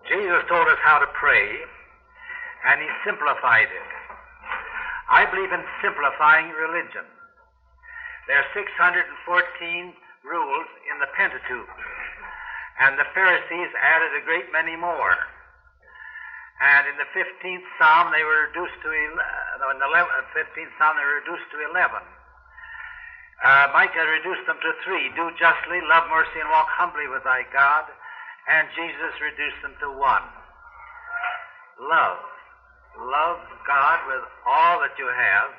Jesus told us how to pray, and he simplified it. I believe in simplifying religion. There are 614 rules in the Pentateuch, and the Pharisees added a great many more. And in the 15th Psalm, they were reduced to 11. Micah reduced them to 3. Do justly, love mercy, and walk humbly with thy God. And Jesus reduced them to 1. Love. Love God with all that you have,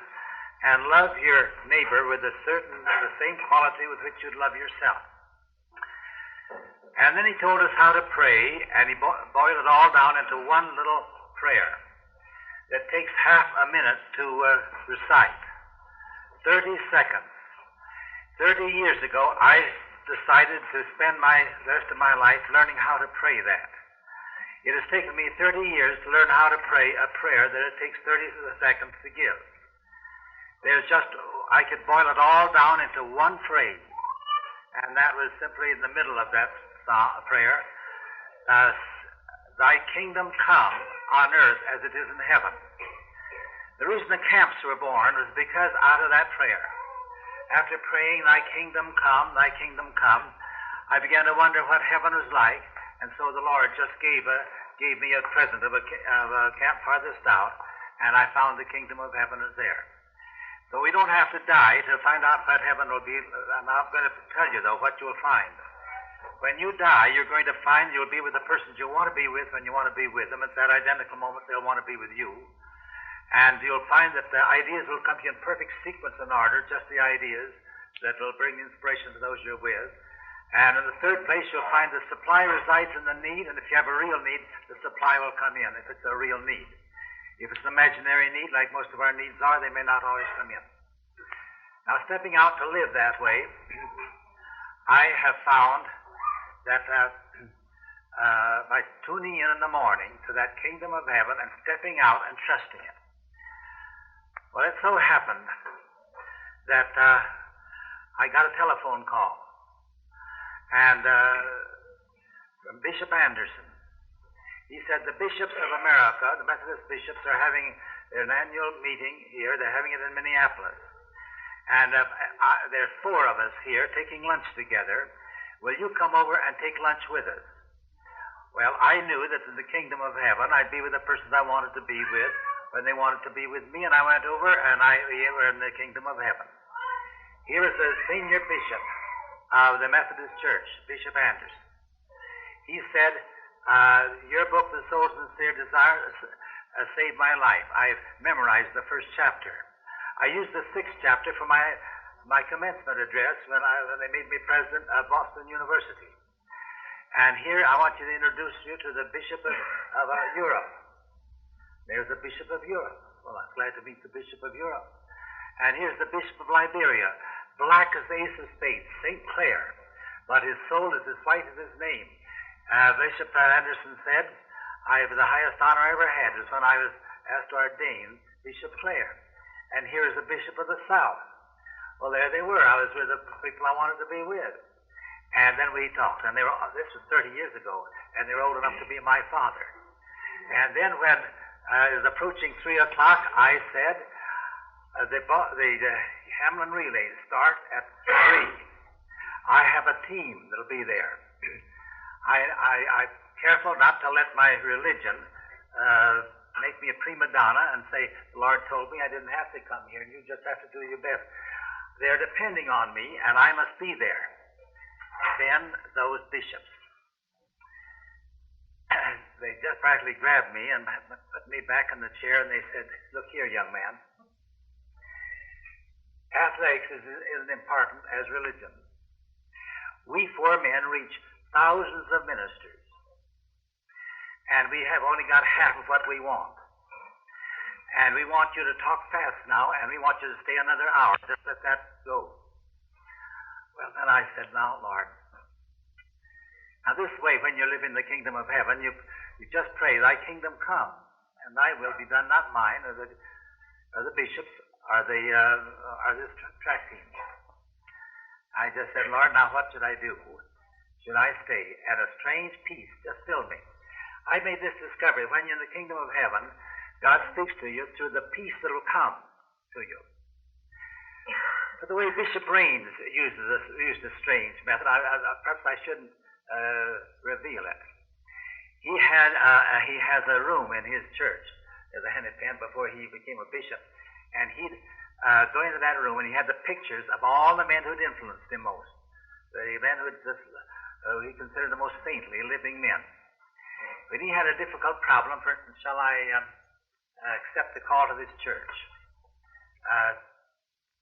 and love your neighbor with the same quality with which you'd love yourself. And then he told us how to pray, and he boiled it all down into one little prayer that takes half a minute to recite. 30 seconds. 30 years ago, I decided to spend the rest of my life learning how to pray that. It has taken me 30 years to learn how to pray a prayer that it takes 30 seconds to give. I could boil it all down into one phrase, and that was simply in the middle of that prayer. Thy kingdom come on earth as it is in heaven. The reason the camps were born was because out of that prayer, after praying, thy kingdom come, I began to wonder what heaven was like, and so the Lord just gave me a present of a Camp Farthest Out, and I found the kingdom of heaven is there. So we don't have to die to find out what heaven will be. I'm not going to tell you, though, what you'll find. When you die, you're going to find you'll be with the persons you want to be with when you want to be with them. At that identical moment, they'll want to be with you. And you'll find that the ideas will come to you in perfect sequence and order, just the ideas that will bring inspiration to those you're with. And in the third place, you'll find the supply resides in the need, and if you have a real need, the supply will come in, if it's a real need. If it's an imaginary need, like most of our needs are, they may not always come in. Now, stepping out to live that way, I have found that by tuning in the morning to that kingdom of heaven and stepping out and trusting it. Well, it so happened that I got a telephone call, and from Bishop Anderson. He said the bishops of America, the Methodist bishops, are having an annual meeting here. They're having it in Minneapolis. And there's 4 of us here taking lunch together. Will you come over and take lunch with us? Well, I knew that in the kingdom of heaven, I'd be with the persons I wanted to be with when they wanted to be with me, and I went over, and we were in the kingdom of heaven. Here is the senior bishop of the Methodist Church, Bishop Anderson. He said, your book, The Soul's Sincere Desire, saved my life. I've memorized the first chapter. I used the 6th chapter for my commencement address when they made me president of Boston University. And here I want you to introduce you to the Bishop of Europe. There's the Bishop of Europe. Well, I'm glad to meet the Bishop of Europe. And here's the Bishop of Liberia, black as the ace of spades, St. Clair, but his soul is as white as his name. Bishop Anderson said, the highest honor I ever had is when I was asked to ordain Bishop Clair. And here is the Bishop of the South. Well, there they were. I was with the people I wanted to be with. And then we talked, and this was 30 years ago, and they were old enough to be my father. And then when it was approaching 3 o'clock, I said, the Hamlin relays start at 3. I have a team that'll be there. I'm careful not to let my religion make me a prima donna and say, the Lord told me I didn't have to come here, and you just have to do your best. They're depending on me, and I must be there. Then those bishops, they just practically grabbed me and put me back in the chair, and they said, look here, young man. Athletics is as important as religion. We 4 men reach thousands of ministers, and we have only got half of what we want. And we want you to talk fast now, and we want you to stay another hour. Just let that go. Well, then I said, now, Lord, now this way, when you live in the kingdom of heaven, you just pray, thy kingdom come, and thy will be done, not mine, or the bishops, or this track team. I just said, Lord, now what should I do? Should I stay? And a strange peace just filled me. I made this discovery. When you're in the kingdom of heaven, God speaks to you through the peace that will come to you. But the way Bishop Raines used a strange method, perhaps I shouldn't reveal it. He has a room in his church as a Hennepin before he became a bishop, and he'd go into that room, and he had the pictures of all the men who'd influenced him most, the men he considered the most saintly living men. When he had a difficult problem, for instance, shall I accept the call to this church?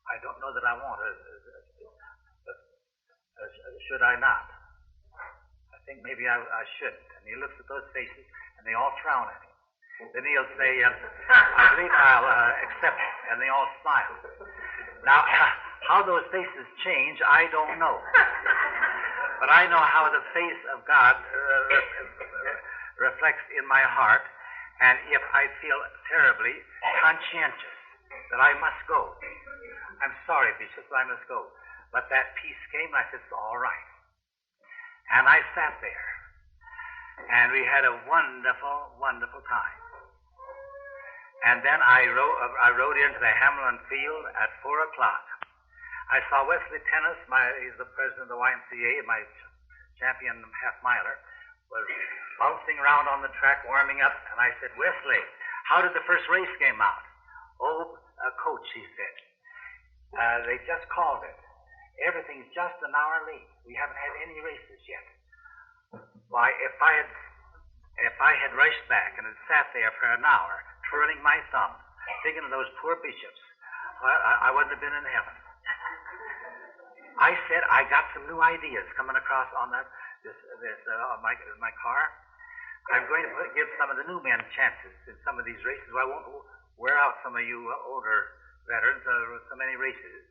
I don't know that I want to. Should I not? I think maybe I shouldn't. And he looks at those faces, and they all frown at him. Then he'll say, I believe I'll accept it. And they all smile. Now, how those faces change, I don't know. But I know how the face of God reflects in my heart. And if I feel terribly conscientious that I must go, I'm sorry, Bishop, I must go. But that peace came, and I said, it's all right. And I sat there, and we had a wonderful, wonderful time. And then I rode into the Hamlin Field at 4 o'clock. I saw Wesley Tennis, he's the president of the YMCA, my champion half-miler, was bouncing around on the track, warming up, and I said, Wesley, how did the first race game out? Oh, coach, he said, they just called it. Everything's just an hour late. We haven't had any races yet. Why, if I had rushed back and had sat there for an hour, twirling my thumb, thinking of those poor bishops, I wouldn't have been in heaven. I said, I got some new ideas coming across on my car. I'm going to give some of the new men chances in some of these races. I won't wear out some of you older veterans with so many races.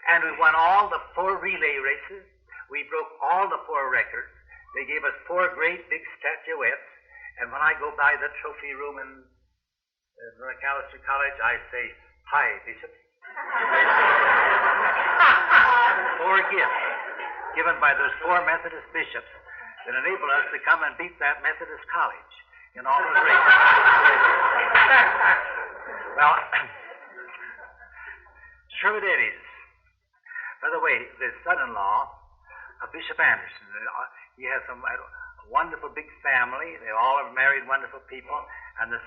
And we won all the 4 relay races. We broke all the 4 records. They gave us 4 great big statuettes. And when I go by the trophy room in McAllister College, I say, hi, Bishop. 4 gifts given by those 4 Methodist bishops that enabled us to come and beat that Methodist college in all those races. Well, Sherwood Eddies. By the way, the son-in-law of Bishop Anderson, he has a wonderful big family. They all are married, wonderful people. And the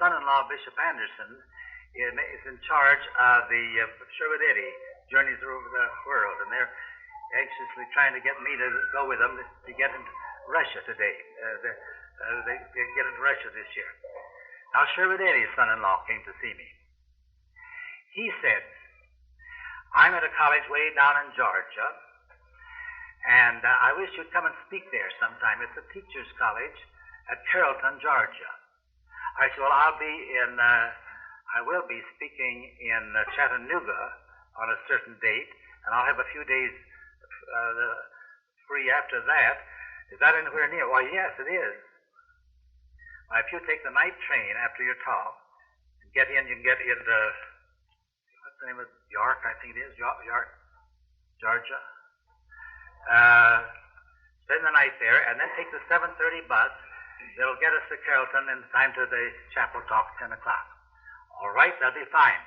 son-in-law of Bishop Anderson is in charge of the Sherwood Eddy Journeys Over the World. And they're anxiously trying to get me to go with them to get into Russia today. They get into Russia this year. Now, Sherwood Eddy's son-in-law came to see me. He said, I'm at a college way down in Georgia, and I wish you'd come and speak there sometime. It's a teacher's college at Carrollton, Georgia. I said, well, I will be speaking in Chattanooga on a certain date, and I'll have a few days free after that. Is that anywhere near? Well, yes, it is. If you take the night train after your talk and get in, you can get into, what's the name of York, I think it is, York, Georgia. Spend the night there, and then take the 7:30 bus. It'll get us to Carrollton in time to the chapel talk, 10 o'clock. All right, that'll be fine.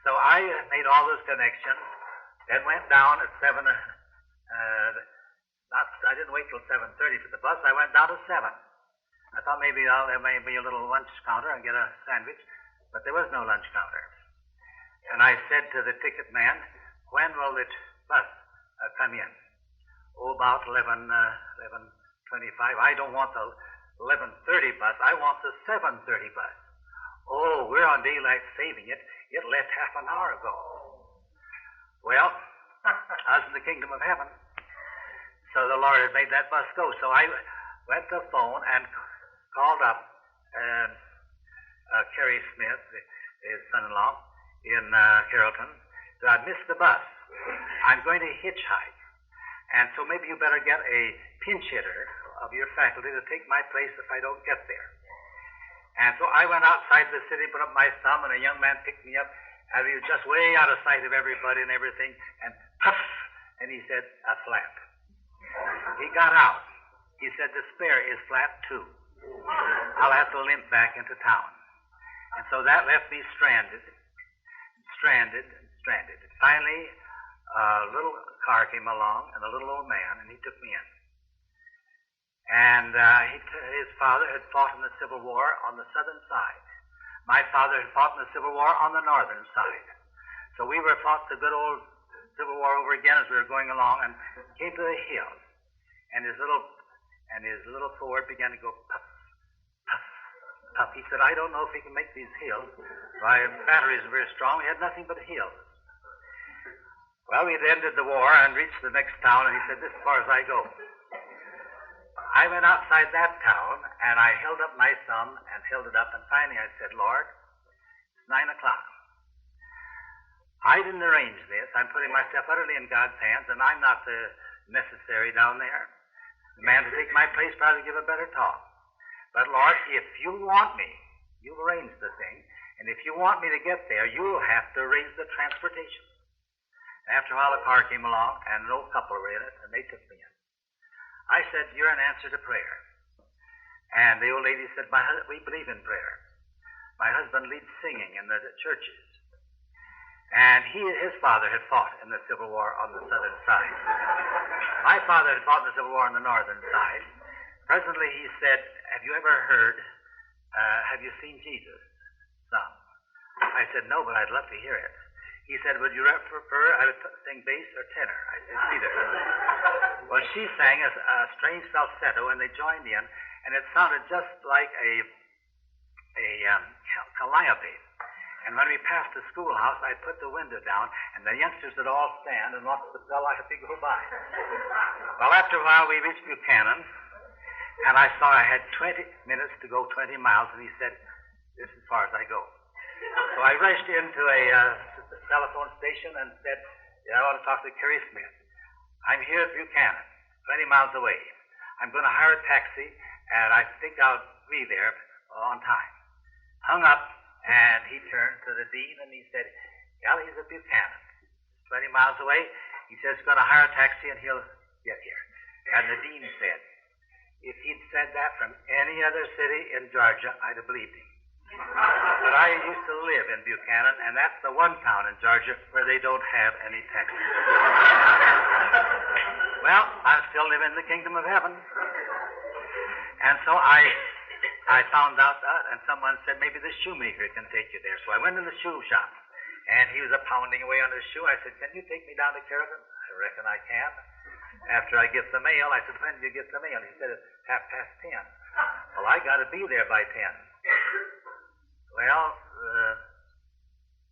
So I made all those connections, then went down at 7. I didn't wait till 7:30 for the bus. I went down to 7. I thought maybe there may be a little lunch counter and get a sandwich, but there was no lunch counter. And I said to the ticket man, when will the bus come in? Oh, about 11:25. I don't want the 11:30 bus. I want the 7:30 bus. Oh, we're on daylight saving it. It left half an hour ago. Well, I was in the kingdom of heaven. So the Lord had made that bus go. So I went to the phone and called up Kerry Smith, his son-in-law, in Carrollton. So I missed the bus. I'm going to hitchhike. And so maybe you better get a pinch hitter of your faculty to take my place if I don't get there. And so I went outside the city, put up my thumb, and a young man picked me up, and he was just way out of sight of everybody and everything, and puff, and he said, a flat. He got out. He said, the spare is flat, too. I'll have to limp back into town. And so that left me stranded. Finally, a little car came along, and a little old man, and he took me in. And his father had fought in the Civil War on the southern side. My father had fought in the Civil War on the northern side. So we were fought the good old Civil War over again as we were going along, and came to the hill. And his little Ford began to go puff, puff, puff. He said, I don't know if we can make these hills. My batteries are very strong. We had nothing but hills. Well, we had ended the war and reached the next town, and he said, this is as far as I go. I went outside that town, and I held up my thumb and held it up, and finally I said, Lord, it's 9 o'clock. I didn't arrange this. I'm putting myself utterly in God's hands, and I'm not the necessary down there. The man to take my place probably give a better talk. But, Lord, if you want me, you've arranged the thing, and if you want me to get there, you'll have to arrange the transportation. After a while, a car came along, and an old couple were in it, and they took me in. I said, you're an answer to prayer. And the old lady said, we believe in prayer. My husband leads singing in the churches. And his father had fought in the Civil War on the southern side. My father had fought in the Civil War on the northern side. Presently he said, have you seen Jesus sung? I said, no, but I'd love to hear it. He said, would you prefer I would sing bass or tenor? I said, neither. Well, she sang a strange falsetto, and they joined in, and it sounded just like a calliope. And when we passed the schoolhouse, I put the window down, and the youngsters would all stand and watch the bell like to go by. Well, after a while, we reached Buchanan, and I saw I had 20 minutes to go 20 miles, and he said, this is as far as I go. So I rushed into a telephone station and said, I want to talk to Kerry Smith. I'm here at Buchanan, 20 miles away. I'm going to hire a taxi, and I think I'll be there on time. Hung up, and he turned to the dean, and he said, yeah, he's at Buchanan, 20 miles away. He says he's going to hire a taxi, and he'll get here. And the dean said, if he'd said that from any other city in Georgia, I'd have believed him. But I used to live in Buchanan, and that's the one town in Georgia where they don't have any taxis. Well, I still live in the kingdom of heaven. And so I found out that, and someone said, maybe the shoemaker can take you there. So I went in the shoe shop, and he was pounding away on his shoe. I said, can you take me down to Carrollton? I reckon I can. After I get the mail, I said, when do you get the mail? He said, it's 10:30. Well, I got to be there by 10. Well,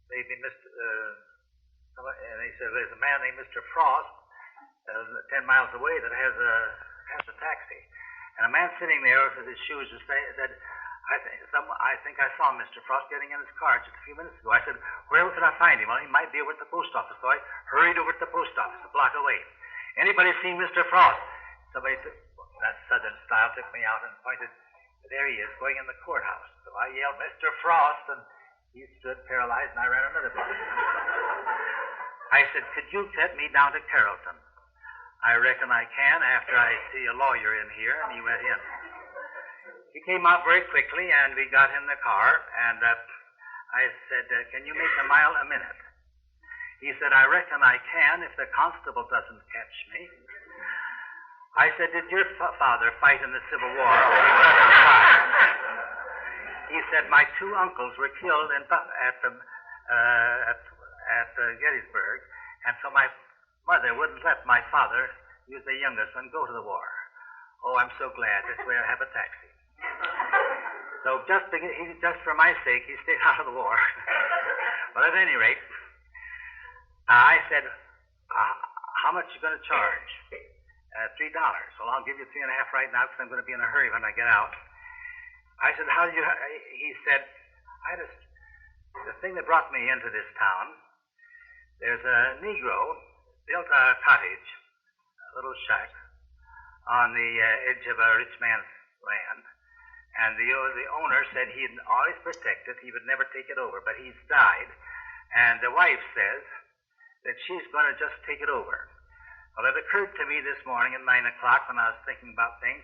maybe and he said, there's a man named Mr. Frost 10 miles away that has a taxi. And a man sitting there with his shoes said, I think I saw Mr. Frost getting in his car just a few minutes ago. I said, where could I find him? Well, he might be over at the post office. So I hurried over to the post office a block away. Anybody seen Mr. Frost? Somebody that southern style took me out and pointed, there he is, going in the courthouse. So I yelled, Mr. Frost, and he stood paralyzed, and I ran another block. I said, could you get me down to Carrollton? I reckon I can after I see a lawyer in here, and he went in. He came out very quickly, and we got in the car, and I said, can you make a mile a minute? He said, I reckon I can if the constable doesn't catch me. I said, did your father fight in the Civil War on the southern side? He said, my two uncles were killed at Gettysburg, and so my mother wouldn't let my father, he was the youngest one, go to the war. Oh, I'm so glad. This way I have a taxi. So just for my sake, he stayed out of the war. But at any rate, I said, how much are you going to charge? $3. Well, I'll give you 3.5 right now because I'm going to be in a hurry when I get out. I said, he said, the thing that brought me into this town, there's a Negro built a cottage, a little shack, on the edge of a rich man's land. And the owner said he'd always protect it. He would never take it over, but he's died. And the wife says that she's going to just take it over. Well, it occurred to me this morning at 9 o'clock when I was thinking about things,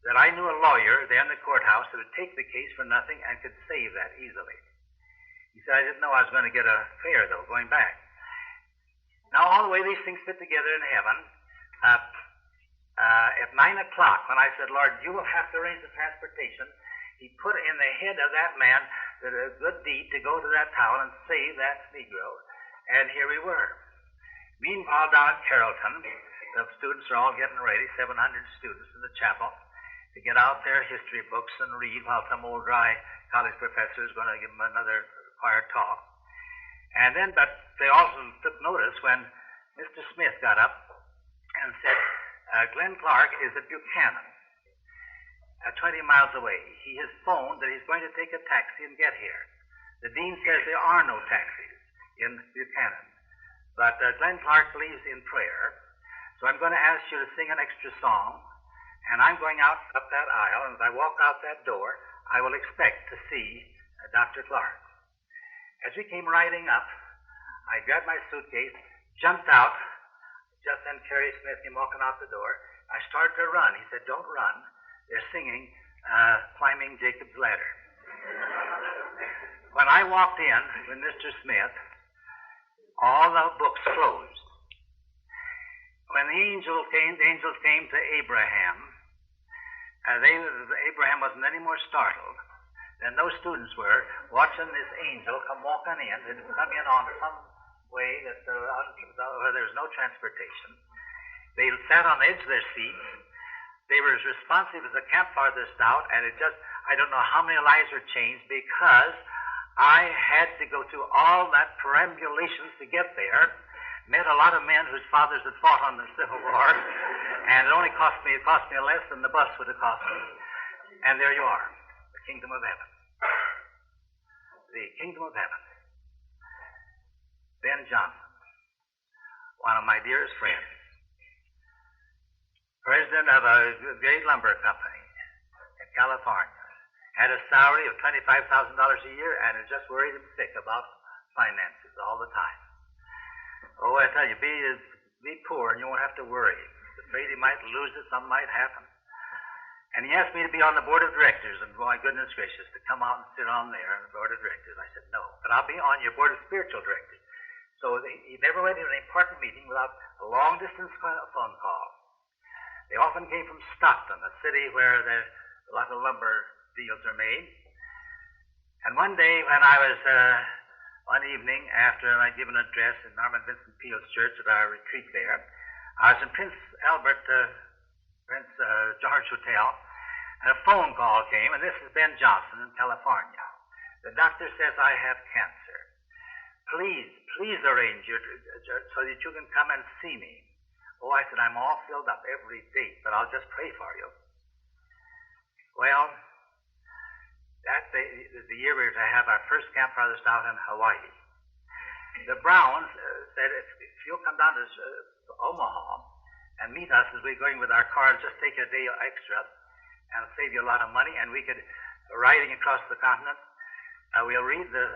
that I knew a lawyer there in the courthouse that would take the case for nothing and could save that easily. He said, I didn't know I was going to get a fare, though, going back. Now, all the way these things fit together in heaven, at 9 o'clock, when I said, Lord, you will have to arrange the transportation, he put in the head of that man that a good deed to go to that town and save that Negro. And here we were. Meanwhile, down at Carrollton, the students are all getting ready, 700 students in the chapel, to get out their history books and read while some old dry college professor is going to give them another required talk. And then, but they also took notice when Mr. Smith got up and said, Glenn Clark is at Buchanan, 20 miles away. He has phoned that he's going to take a taxi and get here. The dean says there are no taxis in Buchanan. But Glenn Clark believes in prayer, so I'm going to ask you to sing an extra song, and I'm going out up that aisle, and as I walk out that door, I will expect to see Dr. Clark. As we came riding up, I grabbed my suitcase, jumped out. Just then Kerry Smith came walking out the door. I started to run. He said, don't run. They're singing Climbing Jacob's Ladder. When I walked in with Mr. Smith, all the books closed. When the angels came to Abraham, Abraham wasn't any more startled than those students were watching this angel come walking in. It come in on some way that where there was no transportation. They sat on the edge of their seats. They were as responsive as the Camps Farthest Out, and I don't know how many lives were changed because I had to go through all that perambulations to get there. Met a lot of men whose fathers had fought on the Civil War, and it cost me less than the bus would have cost me. And there you are, the kingdom of heaven. The kingdom of heaven. Ben Johnson, one of my dearest friends, president of a great lumber company in California, had a salary of $25,000 a year and is just worried and sick about finances all the time. Oh, I tell you, be poor and you won't have to worry. Afraid he might lose it, something might happen. And he asked me to be on the board of directors, and my goodness gracious, to come out and sit on there on the board of directors. I said, no, but I'll be on your board of spiritual directors. So he never went to an important meeting without a long-distance phone call. They often came from Stockton, a city where a lot of lumber deals are made. And one day when I was, one evening after I'd given an address in Norman Vincent Peale's church at our retreat there, I was in Prince George Hotel, and a phone call came, and this is Ben Johnson in California. The doctor says I have cancer. Please arrange so that you can come and see me. Oh, I said, I'm all filled up every date, but I'll just pray for you. Well, that day is the year we were to have our first Camp Farthest Out in Hawaii. The Browns said, if you'll come down to Omaha and meet us as we're going with our car, just take a day extra and save you a lot of money, and we could, riding across the continent, we'll read the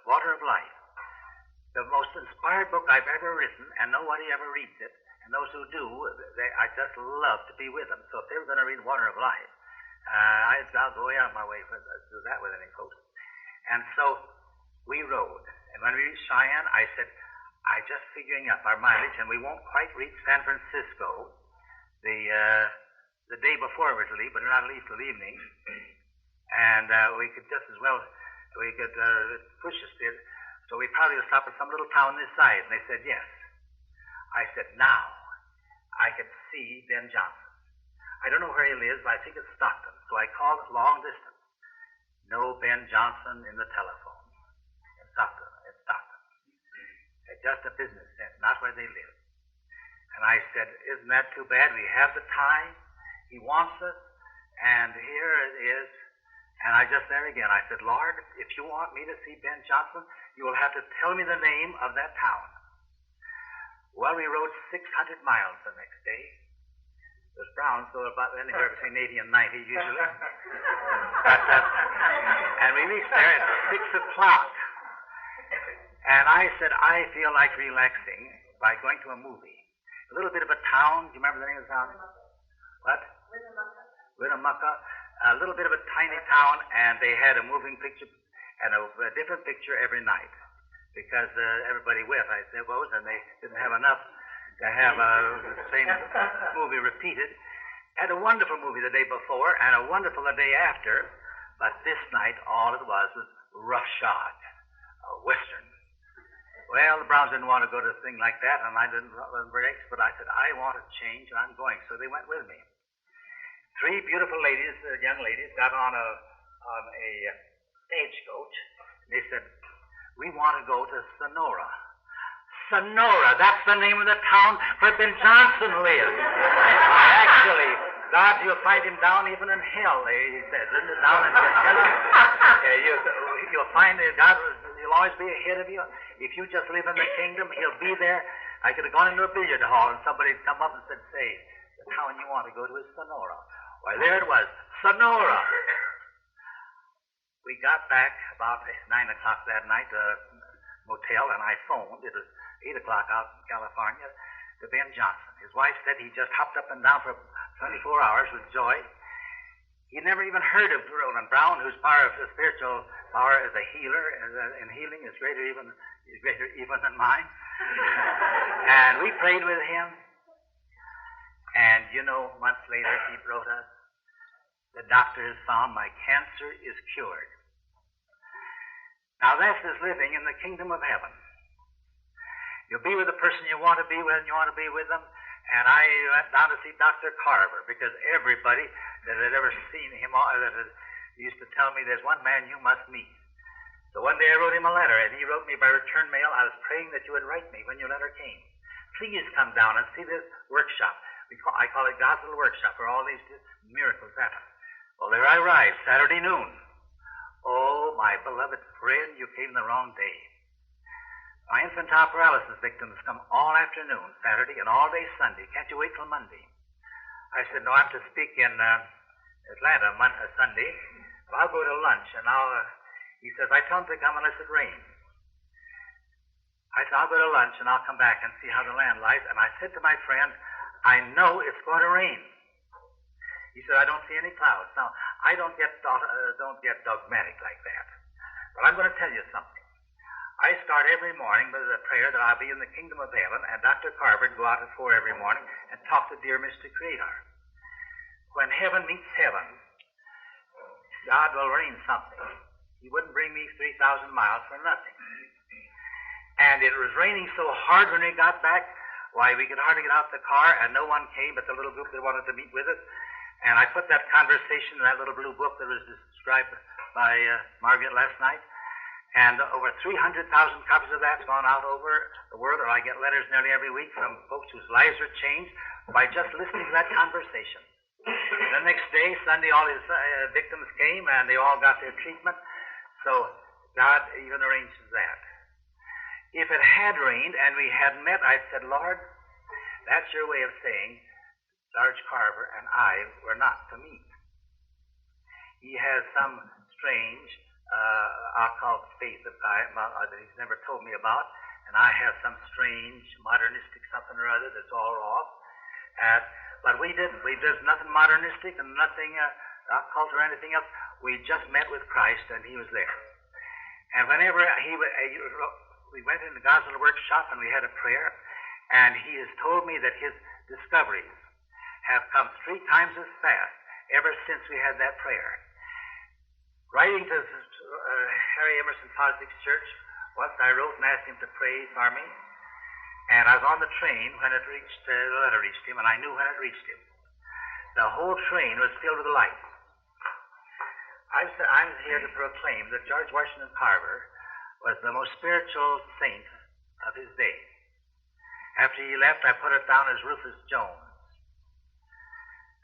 Water of Life, the most inspired book I've ever written, and nobody ever reads it. And those who do, I just love to be with them. So if they were going to read Water of Life, I'll go out of my way to do that with any folks. And so we rode. And when we reached Cheyenne, I said, I'm just figuring up our mileage, and we won't quite reach San Francisco the day before we're to leave, but we're not leave till evening. And we could just as well, we could push us there. So we probably will stop at some little town this side. And they said, yes. I said, now I could see Ben Johnson. I don't know where he lives, but I think it's Stockton. So I called long distance. No Ben Johnson in the telephone. In Stockton. Just a business sense, not where they live. And I said, isn't that too bad? We have the time. He wants us. And here it is. And I just there again, I said, Lord, if you want me to see Ben Johnson, you will have to tell me the name of that town. Well, we rode 600 miles the next day. Those Browns go about anywhere between 80 and 90 usually. And we reached there at 6 o'clock. And I said, I feel like relaxing by going to a movie. A little bit of a town. Do you remember the name of the town? Winnemucca, a little bit of a tiny town, and they had a moving picture and a different picture every night because everybody went, I suppose, and they didn't have enough to have the same movie repeated. Had a wonderful movie the day before and a wonderful the day after, but this night all it was roughshod, a Western. Well, the Browns didn't want to go to a thing like that, and I wasn't very anxious, but I said, I want to change, and I'm going. So they went with me. 3 beautiful ladies, young ladies, got on a stagecoach. They said, we want to go to Sonora. Sonora, that's the name of the town where Ben Johnson lives. Actually, God, you'll find him down even in hell, he says, isn't it? Down in Gehenna. You'll find that God will always be ahead of you. If you just live in the kingdom, he'll be there. I could have gone into a billiard hall and somebody would come up and said, say, the town you want to go to is Sonora. Why, there it was, Sonora. We got back about 9 o'clock that night to a motel, and I phoned. It was 8 o'clock out in California to Ben Johnson. His wife said he just hopped up and down for 24 hours with joy. He'd never even heard of Roland Brown, whose spiritual power as a healer and healing is greater even than mine. And we prayed with him. And, months later he wrote us, the doctor has found my cancer is cured. Now that's his living in the kingdom of heaven. You'll be with the person you want to be with, and you want to be with them. And I went down to see Dr. Carver because everybody that had ever seen him used to tell me there's one man you must meet. So one day I wrote him a letter, and he wrote me by return mail. I was praying that you would write me when your letter came. Please come down and see this workshop. I call it God's little workshop where all these miracles happen. Well, there I arrived, Saturday noon. Oh, my beloved friend, you came the wrong day. My infantile paralysis victims come all afternoon, Saturday, and all day Sunday. Can't you wait till Monday? I said, no, I'm to speak in Atlanta Sunday. Well, I'll go to lunch, and he says, I tell him to come unless it rains. I said, I'll go to lunch, and I'll come back and see how the land lies. And I said to my friend, I know it's going to rain. He said, I don't see any clouds. Now, I don't get dogmatic like that. But I'm going to tell you something. I start every morning with a prayer that I'll be in the kingdom of heaven, and Dr. Carver would go out at 4 every morning and talk to dear Mr. Creator. When heaven meets heaven, God will rain something. He wouldn't bring me 3,000 miles for nothing. And it was raining so hard when we got back, why, we could hardly get out the car, and no one came but the little group that wanted to meet with us. And I put that conversation in that little blue book that was described by Margaret last night. And over 300,000 copies of that's gone out over the world, or I get letters nearly every week from folks whose lives are changed by just listening to that conversation. The next day, Sunday, all his victims came, and they all got their treatment. So God even arranges that. If it had rained and we had met, I'd said, Lord, that's your way of saying Sarge Carver and I were not to meet. He has some strange occult faith that he's never told me about, and I have some strange modernistic something or other that's all off. But we didn't. There's nothing modernistic and nothing occult or anything else. We just met with Christ, and he was there. And whenever we went into God's little workshop and we had a prayer, and he has told me that his discoveries have come 3 times as fast ever since we had that prayer. Writing to Harry Emerson Fosdick's church, once I wrote and asked him to pray for me, and I was on the train when the letter reached him, and I knew when it reached him. The whole train was filled with light. I'm here to proclaim that George Washington Carver was the most spiritual saint of his day. After he left, I put it down as Rufus Jones.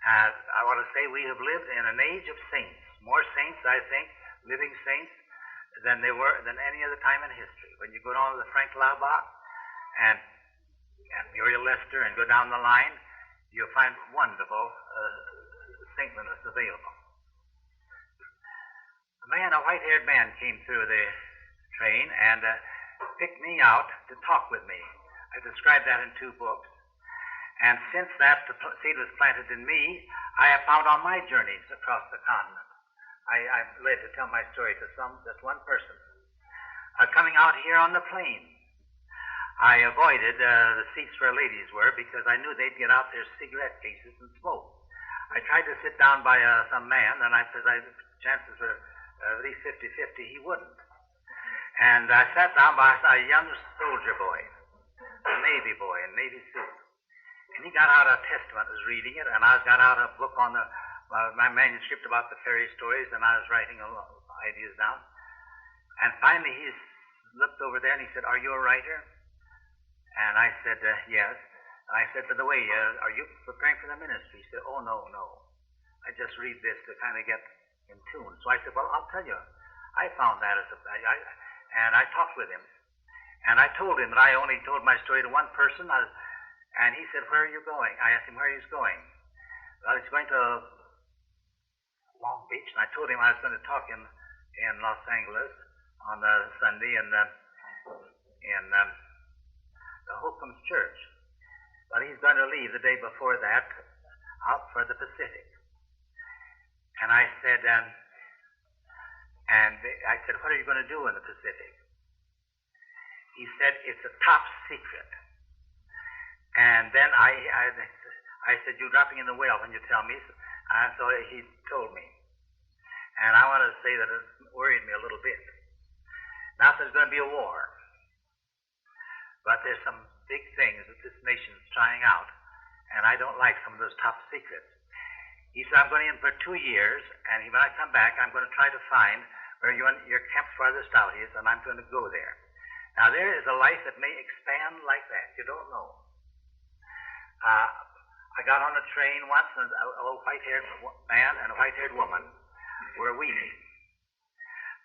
And I want to say we have lived in an age of saints. More saints, I think, living saints, than any other time in history. When you go down to the Frank Laubach and Muriel Lester and go down the line, you'll find wonderful saintliness available. A white-haired man came through the train and picked me out to talk with me. I described that in 2 books. And since that seed was planted in me, I have found on my journeys across the continent, I'm led to tell my story to just one person. Coming out here on the plain, I avoided the seats where ladies were because I knew they'd get out their cigarette cases and smoke. I tried to sit down by some man, and chances were at least 50-50 he wouldn't. And I sat down by a young soldier boy, a Navy boy in Navy suit. And he got out a Testament, was reading it, and I got out a book on my manuscript about the fairy stories, and I was writing ideas down. And finally he looked over there and he said, "Are you a writer?" And I said, "Yes." And I said, "By the way, are you preparing for the ministry?" He said, "Oh, no. I just read this to kind of get in tune." So I said, "Well, I'll tell you. I found that and I talked with him. And I told him that I only told my story to one person. And he said, "Where are you going?" I asked him where he was going. Well, he's going to Long Beach. And I told him I was going to talk in Los Angeles on Sunday in the Holcomb's Church. But he's going to leave the day before that out for the Pacific. And I said, "What are you going to do in the Pacific?" He said, "It's a top secret." And then I said, "You're dropping in the well when you tell me." And so he told me. And I want to say that it worried me a little bit. Now there's going to be a war. But there's some big things that this nation's trying out. And I don't like some of those top secrets. He said, "I'm going in for 2 years, and when I come back, I'm going to try to find where your Camps Farthest Out is, and I'm going to go there." Now, there is a life that may expand like that. You don't know. I got on a train once, and an old white-haired man and a white-haired woman were weeping.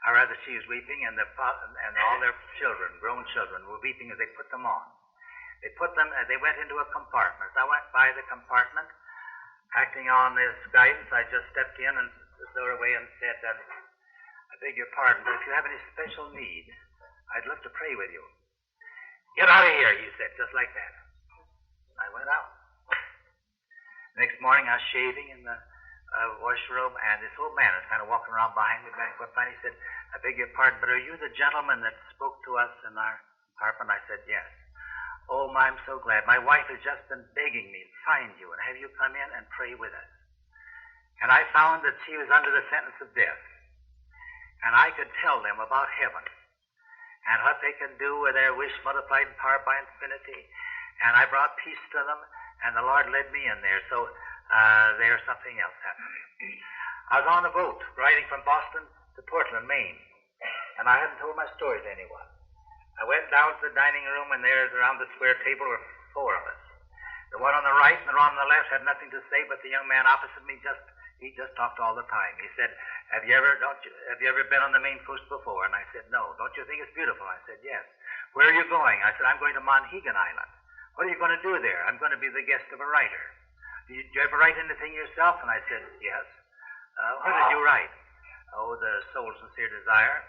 Or rather, she was weeping, and all their children, grown children, were weeping as they put them on. They went into a compartment. I went by the compartment. Acting on this guidance, I just stepped in and stood away and said, "I beg your pardon, but if you have any special need, I'd love to pray with you." "Get out of here," he said, just like that. I went out. Next morning, I was shaving in the washroom, and this old man was kind of walking around behind me. Finally, he said, "I beg your pardon, but are you the gentleman that spoke to us in our compartment?" I said, "Yes." "Oh, I'm so glad. My wife has just been begging me to find you and have you come in and pray with us." And I found that she was under the sentence of death. And I could tell them about heaven and what they can do with their wish multiplied and powered by infinity. And I brought peace to them, and the Lord led me in there. So there's something else happening. I was on a boat riding from Boston to Portland, Maine, and I hadn't told my story to anyone. I went down to the dining room, and there's around the square table were 4 of us. The one on the right and the one on the left had nothing to say, but the young man opposite me he just talked all the time. He said, have you ever been on the Maine coast before?" And I said, "No." "Don't you think it's beautiful?" I said, "Yes." "Where are you going?" I said, "I'm going to Monhegan Island." "What are you going to do there?" "I'm going to be the guest of a writer." Do you ever write anything yourself?" And I said, "Yes." "What did you write?" "Oh, The Soul's Sincere Desire."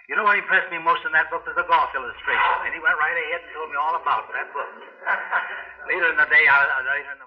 You know what impressed me most in that book was the golf illustration. And he went right ahead and told me all about that book. Later in the day, later in the